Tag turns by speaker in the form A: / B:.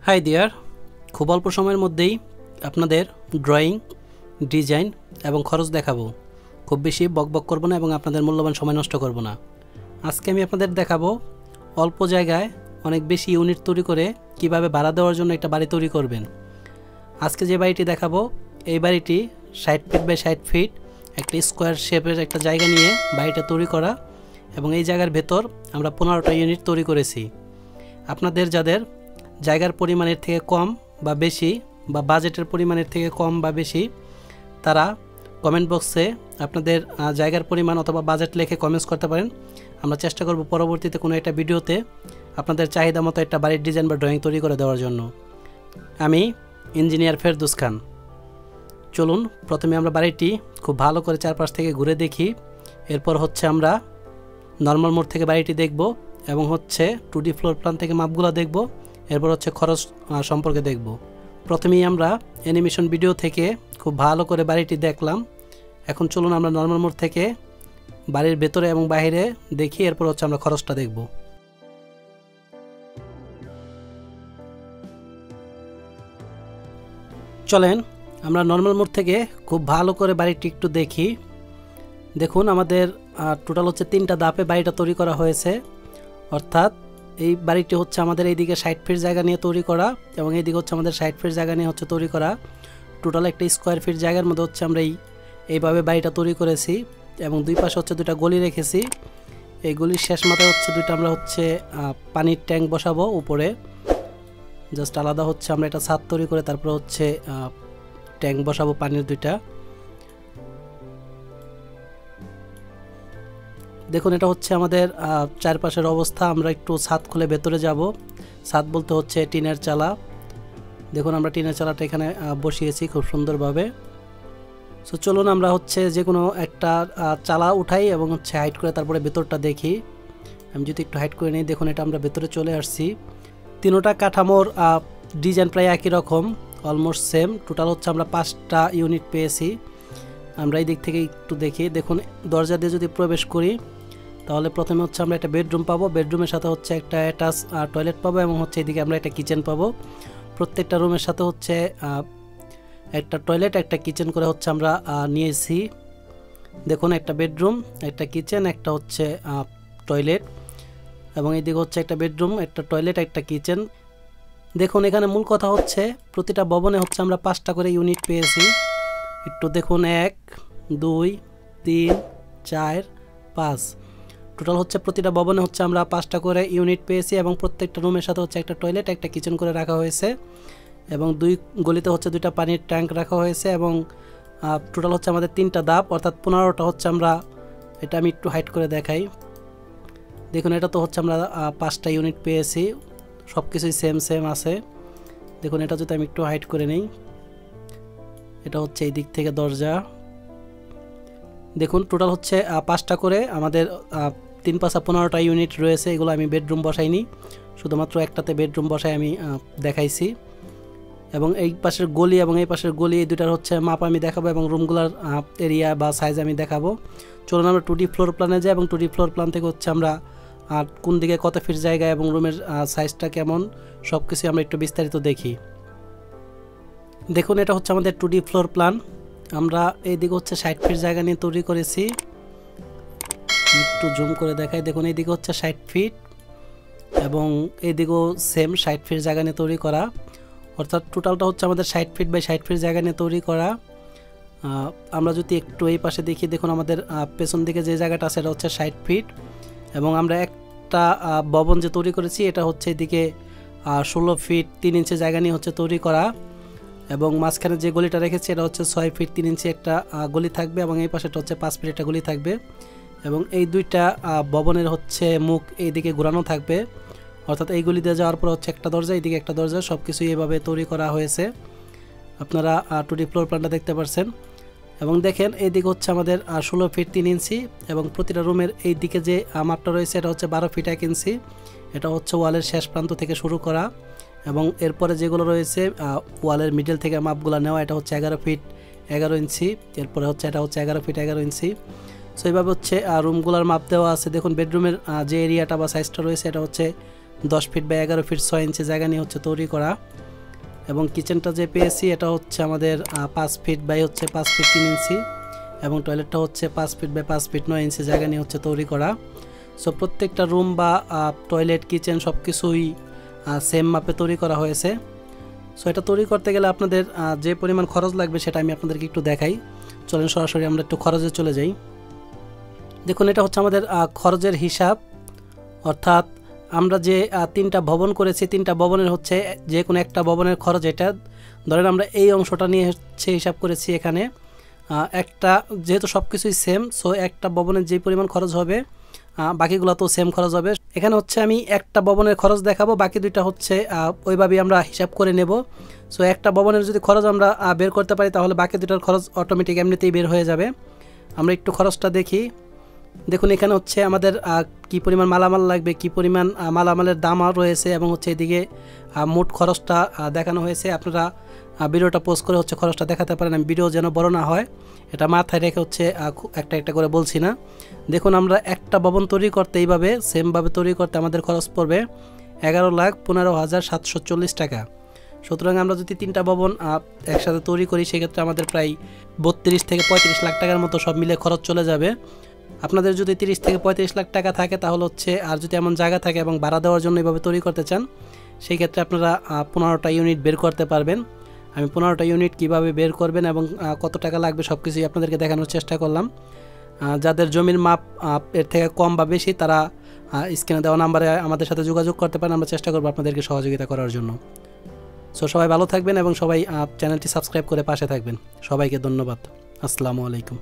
A: High deer, খুব অল্প সময়ের মধ্যেই আপনাদের ড্রয়িং, ডিজাইন এবং খরচ দেখাবো। খুব বেশি বকবক করব না এবং আপনাদের মূল্যবান সময় নষ্ট করব না। আজকে আমি আপনাদের দেখাবো অল্প জায়গায় অনেক বেশি ইউনিট তৈরি করে কিভাবে ভাড়া দেওয়ার জন্য একটা বাড়ি তৈরি করবেন। আজকে যে বাড়িটি দেখাবো, এই বাড়িটি 60 ফিট বাই 60 ফিট একটা স্কোয়ার শেপের একটা জায়গা নিয়ে বাড়িটা তৈরি করা, এবং এই জায়গার ভেতর আমরা 15টা ইউনিট তৈরি করেছি। আপনাদের যাদের জায়গার পরিমাণের থেকে কম বা বেশি, বা বাজেটের পরিমাণের থেকে কম বা বেশি, তারা কমেন্ট বক্সে আপনাদের জায়গার পরিমাণ অথবা বাজেট লিখে কমেন্টস করতে পারেন। আমরা চেষ্টা করব পরবর্তীতে কোনো একটা ভিডিওতে আপনাদের চাহিদা মতো একটা বাড়ির ডিজাইন বা ড্রয়িং তৈরি করে দেওয়ার জন্য। আমি ইঞ্জিনিয়ার ফেরদৌস খান। চলুন প্রথমে আমরা বাড়িটি খুব ভালো করে চারপাশ থেকে ঘুরে দেখি। এরপর আমরা নর্মাল মোড থেকে বাড়িটি দেখব, এবং 2D ফ্লোর প্ল্যান থেকে মাপগুলো দেখব। এরপর খরচ সম্পর্কে দেখব। প্রথমেই আমরা অ্যানিমেশন ভিডিও থেকে খুব ভালো করে বাড়িটি দেখলাম। এখন চলুন আমরা নর্মাল মোড থেকে বাড়ির ভেতরে এবং বাইরে দেখি। এরপর আমরা খরচটা দেখব। চলেন আমরা নর্মাল মোড থেকে খুব ভালো করে বাড়িটি একটু দেখি। দেখুন, আমাদের টোটাল 3টা ধাপে বাড়িটা তৈরি করা হয়েছে। অর্থাৎ এই বাড়িটি আমাদের এইদিকে 60 ফিট জায়গা নিয়ে তৈরি করা, এবং এইদিকে আমাদের 60 ফিট জায়গা নিয়ে তৈরি করা। টোটাল একটা স্কোয়ার ফিট জায়গার মধ্যে আমরা এইভাবে বাড়িটা তৈরি করেছি, এবং দুই পাশে দুটা গলি রেখেছি। এই গলির শেষ মাথায় দুইটা আমরা পানির ট্যাঙ্ক বসাবো উপরে। জাস্ট আলাদা আমরা একটা ছাদ তৈরি করে তারপর ট্যাঙ্ক বসাবো পানির দুইটা। দেখুন, এটা আমাদের চারপাশের অবস্থা। আমরা একটু ছাদ খুলে ভেতরে যাব। ছাদ বলতে টিনের চালা। দেখুন, আমরা টিনের চালাটা এখানে বসিয়েছি খুব সুন্দরভাবে। সো চলুন আমরা যে কোনো একটা চালা উঠাই এবং হাইট করে তারপরে ভেতরটা দেখি। আমি যদি একটু হাইট করে নিই, দেখুন এটা আমরা ভেতরে চলে আসছি। তিনোটা কাঠামোর ডিজাইন প্রায় একই রকম, অলমোস্ট সেম। টোটাল আমরা 5টা ইউনিট পেয়েছি। আমরা এই দিক থেকে একটু দেখি। দেখুন, দরজা দিয়ে যদি প্রবেশ করি তাহলে প্রথমে আমরা একটা বেডরুম পাবো। বেডরুমের সাথে একটা অ্যাটাচ টয়লেট পাবো, এবং এদিকে আমরা একটা কিচেন পাবো। প্রত্যেকটা রুমের সাথে একটা টয়লেট, একটা কিচেন করে আমরা নিয়েছি। দেখুন, একটা বেডরুম, একটা কিচেন, একটা টয়লেট, এবং এইদিকে একটা বেডরুম, একটা টয়লেট, একটা কিচেন। দেখুন, এখানে মূল কথা প্রতিটা ভবনে আমরা 5টা করে ইউনিট পেয়েছি। একটু দেখুন, 1 2 3 4 5, টোটাল প্রতিটা ভবনে আমরা 5টা করে ইউনিট পেয়েছি, এবং প্রত্যেকটা রুমের সাথে একটা টয়লেট, একটা কিচেন করে রাখা হয়েছে, এবং দুই গলিতে দুইটা পানির ট্যাঙ্ক রাখা হয়েছে, এবং টোটাল আমাদের 3টা ধাপ, অর্থাৎ 15টা আমরা। এটা আমি একটু হাইট করে দেখাই। দেখুন, এটা তো আমরা 5টা ইউনিট পেয়েছি, সব কিছুই সেম আছে। দেখুন, এটা যদি আমি একটু হাইট করে নিই, এটা এই দিক থেকে দরজা। দেখুন, টোটাল 5টা করে আমাদের 3 5 15টা ইউনিট রয়েছে। এগুলো আমি বেডরুম বসাইনি, শুধুমাত্র একটাতে বেডরুম বসাই আমি দেখাইছি। এবং এই পাশের গলি এবং এই পাশের গলি, এই দুটার মাপ আমি দেখাবো, এবং রুমগুলোর এরিয়া বা সাইজ আমি দেখাবো। চলুন আমরা 2D ফ্লোর প্ল্যানে যাই, এবং 2D ফ্লোর প্ল্যান থেকে আমরা কোন দিকে কত ফিট জায়গা এবং রুমের সাইজটা কেমন, সব কিছু আমরা একটু বিস্তারিত দেখি। দেখুন, এটা আমাদের 2D ফ্লোর প্ল্যান। আমরা এইদিকে 60 ফিট জায়গা নিয়ে তৈরি করেছি। একটু জুম করে দেখাই। দেখুন, এইদিকে 60 ফিট, এবং এইদিকেও সেম 60 ফিট জায়গা নিয়ে তৈরি করা। অর্থাৎ টোটালটা আমাদের 60 ফিট বাই 60 ফিট জায়গা নিয়ে তৈরি করা। আমরা যদি একটু এই পাশে দেখি, দেখুন আমাদের পেছন দিকে যে জায়গাটা আছে এটা 60 ফিট, এবং আমরা একটা ভবন যে তৈরি করেছি এটা এদিকে 16 ফিট 3 ইঞ্চি জায়গা নিয়ে তৈরি করা, এবং মাঝখানে যে গলিটা রেখেছি এটা 6 ফিট 3 ইঞ্চি একটা গলি থাকবে, এবং এই পাশেটা 5 ফিট একটা গলি থাকবে, এবং এই দুইটা ভবনের মুখ এইদিকে ঘোরানো থাকবে। অর্থাৎ এই গলি দিয়ে যাওয়ার পর একটা দরজা, এইদিকে একটা দরজা, সব কিছুই এভাবে তৈরি করা হয়েছে। আপনারা 2D ফ্লোর প্ল্যানটা দেখতে পাচ্ছেন। এবং দেখেন, এইদিকে আমাদের 16 ফিট 3 ইঞ্চি, এবং প্রতিটা রুমের এই দিকে যে মাপটা রয়েছে এটা 12 ফিট 1 ইঞ্চি। এটা ওয়ালের শেষ প্রান্ত থেকে শুরু করা, এবং এরপরে যেগুলো রয়েছে ওয়ালের মিডল থেকে মাপগুলো নেওয়া। এটা 11 ফিট 11 ইঞ্চি, এরপরে এটা 11 ফিট 11 ইঞ্চি। সো এইভাবে রুমগুলোর মাপ দেওয়া আছে। দেখুন, বেডরুমের যে এরিয়াটা বা সাইজটা রয়েছে এটা 10 ফিট বাই 11 ফিট 6 ইঞ্চি জায়গা নিয়ে হচ্ছে তৈরি করা। এবং কিচেনটা যে পেয়েছি এটা হচ্ছে আমাদের 5 ফিট বাই হচ্ছে 5 ফিট 3 ইঞ্চি, এবং টয়লেটটা হচ্ছে 5 ফিট বাই 5 ফিট 9 ইঞ্চি জায়গা নিয়ে হচ্ছে তৈরি করা। সো প্রত্যেকটা রুম বা টয়লেট কিচেন সব কিছুই সেম মাপে তৈরি করা হয়েছে। সো এটা তৈরি করতে গেলে আপনাদের যে পরিমাণ খরচ লাগবে সেটা আমি আপনাদেরকে একটু দেখাই। চলেন সরাসরি আমরা একটু খরচে চলে যাই। দেখুন এটা হচ্ছে আমাদের খরচের হিসাব, অর্থাৎ আমরা যে 3টা ভবন করেছি 3টা ভবনের হচ্ছে যে কোনো একটা ভবনের খরচ, এটা ধরেন আমরা এই অংশটা নিয়ে হচ্ছে হিসাব করেছি। এখানে একটা যেহেতু সব কিছুই সেম, সো একটা ভবনের যে পরিমাণ খরচ হবে বাকিগুলো তো সেম খরচ হবে। এখানে হচ্ছে আমি একটা ভবনের খরচ দেখাবো, বাকি দুইটা হচ্ছে ওইভাবেই আমরা হিসাব করে নেব। সো একটা ভবনের যদি খরচ আমরা বের করতে পারি তাহলে বাকি দুটার খরচ অটোমেটিক এমনিতেই বের হয়ে যাবে। আমরা একটু খরচটা দেখি। দেখুন এখানে হচ্ছে আমাদের কি পরিমাণ মালামাল লাগবে, কি পরিমাণ মালামালের দাম রয়েছে, এবং হচ্ছে এদিকে মোট খরচটা দেখানো হয়েছে। আপনারা ভিডিওটা পোস্ট করে হচ্ছে খরচটা দেখাতে পারেন। আমি ভিডিও যেন বড় না হয় এটা মাথায় রেখে হচ্ছে একটা একটা করে বলছি না। দেখুন আমরা একটা ভবন তৈরি করতে এইভাবে সেমভাবে তৈরি করতে আমাদের খরচ পড়বে 11,15,740 টাকা। সুতরাং আমরা যদি 3টা ভবন একসাথে তৈরি করি সেক্ষেত্রে আমাদের প্রায় 32 থেকে 35 লাখ টাকার মতো সব মিলে খরচ চলে যাবে। আপনাদের যদি 30 থেকে 35 লাখ টাকা থাকে তাহলে হচ্ছে, আর যদি এমন জায়গা থাকে এবং ভাড়া দেওয়ার জন্য এইভাবে তৈরি করতে চান সেই ক্ষেত্রে আপনারা 15টা ইউনিট বের করতে পারবেন। আমি 15টা ইউনিট কিভাবে বের করবেন এবং কত টাকা লাগবে সব কিছুই আপনাদেরকে দেখানোর চেষ্টা করলাম। যাদের জমির মাপ এর থেকে কম বা বেশি তারা স্ক্রিনে দেওয়া নাম্বারে আমাদের সাথে যোগাযোগ করতে পারেন। আমরা চেষ্টা করব আপনাদেরকে সহযোগিতা করার জন্য। সো সবাই ভালো থাকবেন এবং সবাই চ্যানেলটি সাবস্ক্রাইব করে পাশে থাকবেন। সবাইকে ধন্যবাদ। আসসালামু আলাইকুম।